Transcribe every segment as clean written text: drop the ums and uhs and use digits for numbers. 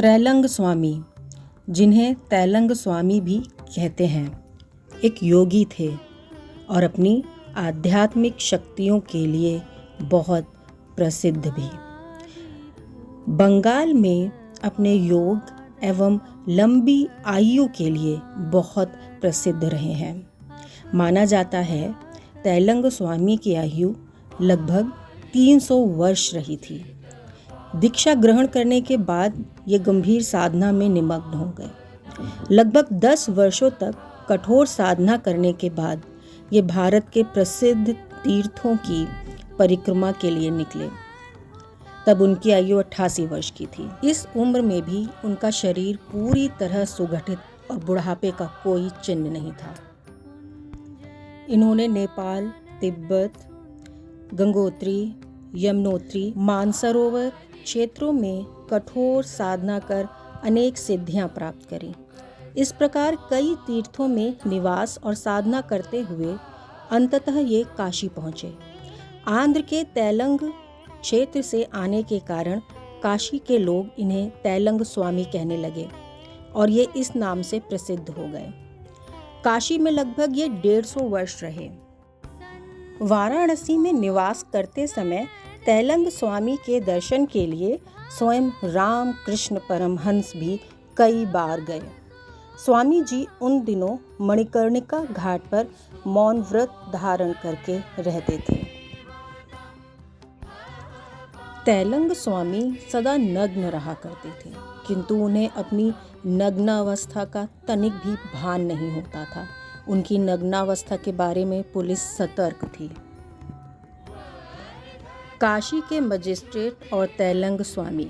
त्रैलंग स्वामी, जिन्हें तैलंग स्वामी भी कहते हैं, एक योगी थे और अपनी आध्यात्मिक शक्तियों के लिए बहुत प्रसिद्ध भी। बंगाल में अपने योग एवं लंबी आयु के लिए बहुत प्रसिद्ध रहे हैं। माना जाता है तैलंग स्वामी की आयु लगभग 300 वर्ष रही थी। दीक्षा ग्रहण करने के बाद ये गंभीर साधना में निमग्न हो गए। लगभग 10 वर्षों तक कठोर साधना करने के बाद ये भारत के प्रसिद्ध तीर्थों की परिक्रमा के लिए निकले। तब उनकी आयु 88 वर्ष की थी। इस उम्र में भी उनका शरीर पूरी तरह सुगठित और बुढ़ापे का कोई चिन्ह नहीं था। इन्होंने नेपाल, तिब्बत, गंगोत्री, यमुनोत्री, मानसरोवर क्षेत्रों में कठोर साधना कर अनेक सिद्धियां प्राप्त करी। इस प्रकार कई तीर्थों में निवास और साधना करते हुए अंततः ये काशी पहुँचे। आंध्र के तैलंग क्षेत्र से आने के कारण काशी के लोग इन्हें तैलंग स्वामी कहने लगे और ये इस नाम से प्रसिद्ध हो गए। काशी में लगभग ये 150 वर्ष रहे। वाराणसी में निवास करते समय तैलंग स्वामी के दर्शन के लिए स्वयं राम कृष्ण परमहंस भी कई बार गए। स्वामी जी उन दिनों मणिकर्णिका घाट पर मौन व्रत धारण करके रहते थे। तैलंग स्वामी सदा नग्न रहा करते थे, किंतु उन्हें अपनी नग्नावस्था का तनिक भी भान नहीं होता था। उनकी नग्नावस्था के बारे में पुलिस सतर्क थी। काशी के मजिस्ट्रेट और तैलंग स्वामी।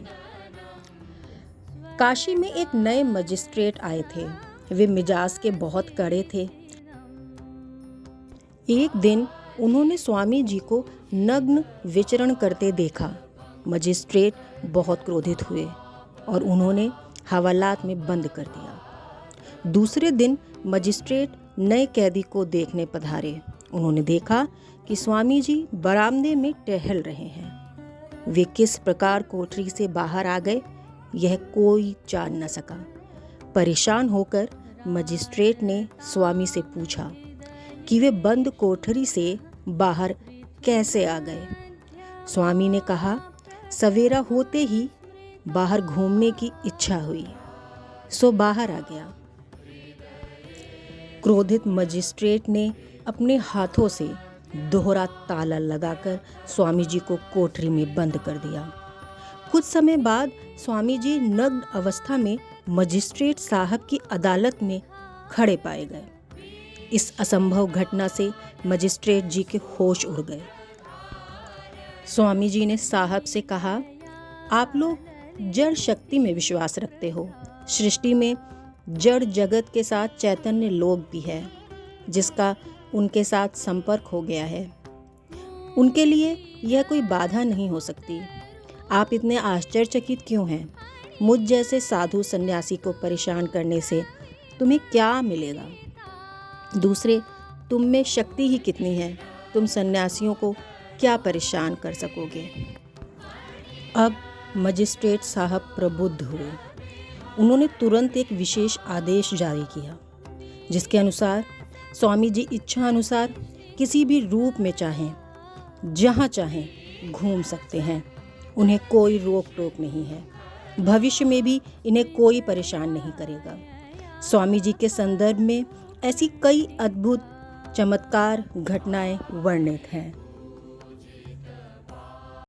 काशी में एक नए मजिस्ट्रेट आए थे। वे मिजाज के बहुत कड़े थे। एक दिन उन्होंने स्वामी जी को नग्न विचरण करते देखा। मजिस्ट्रेट बहुत क्रोधित हुए और उन्होंने हवालात में बंद कर दिया। दूसरे दिन मजिस्ट्रेट नए कैदी को देखने पधारे। उन्होंने देखा कि स्वामी जी बरामदे में टहल रहे हैं। वे किस प्रकार कोठरी से बाहर आ गए यह कोई जान न सका। परेशान होकर मजिस्ट्रेट ने स्वामी से पूछा कि वे बंद कोठरी से बाहर कैसे आ गए। स्वामी ने कहा, सवेरा होते ही बाहर घूमने की इच्छा हुई, सो बाहर आ गया। क्रोधित मजिस्ट्रेट ने अपने हाथों से दोहरा ताला लगाकर स्वामी जी को कोठरी में बंद कर दिया। कुछ समय बाद स्वामी जी नग्न अवस्था में मजिस्ट्रेट साहब की अदालत में खड़े पाए गए। इस असंभव घटना से मजिस्ट्रेट जी के होश उड़ गए। स्वामी जी ने साहब से कहा, आप लोग जड़ शक्ति में विश्वास रखते हो। सृष्टि में जड़ जगत के साथ चैतन्य लोक भी है, जिसका उनके साथ संपर्क हो गया है। उनके लिए यह कोई बाधा नहीं हो सकती। आप इतने आश्चर्यचकित क्यों हैं? मुझ जैसे साधु सन्यासी को परेशान करने से तुम्हें क्या मिलेगा? दूसरे, तुम में शक्ति ही कितनी है, तुम सन्यासियों को क्या परेशान कर सकोगे? अब मजिस्ट्रेट साहब प्रबुद्ध हुए। उन्होंने तुरंत एक विशेष आदेश जारी किया, जिसके अनुसार स्वामी जी इच्छा अनुसार किसी भी रूप में चाहें, जहाँ चाहें घूम सकते हैं। उन्हें कोई रोक टोक नहीं है। भविष्य में भी इन्हें कोई परेशान नहीं करेगा। स्वामी जी के संदर्भ में ऐसी कई अद्भुत चमत्कार घटनाएं वर्णित हैं।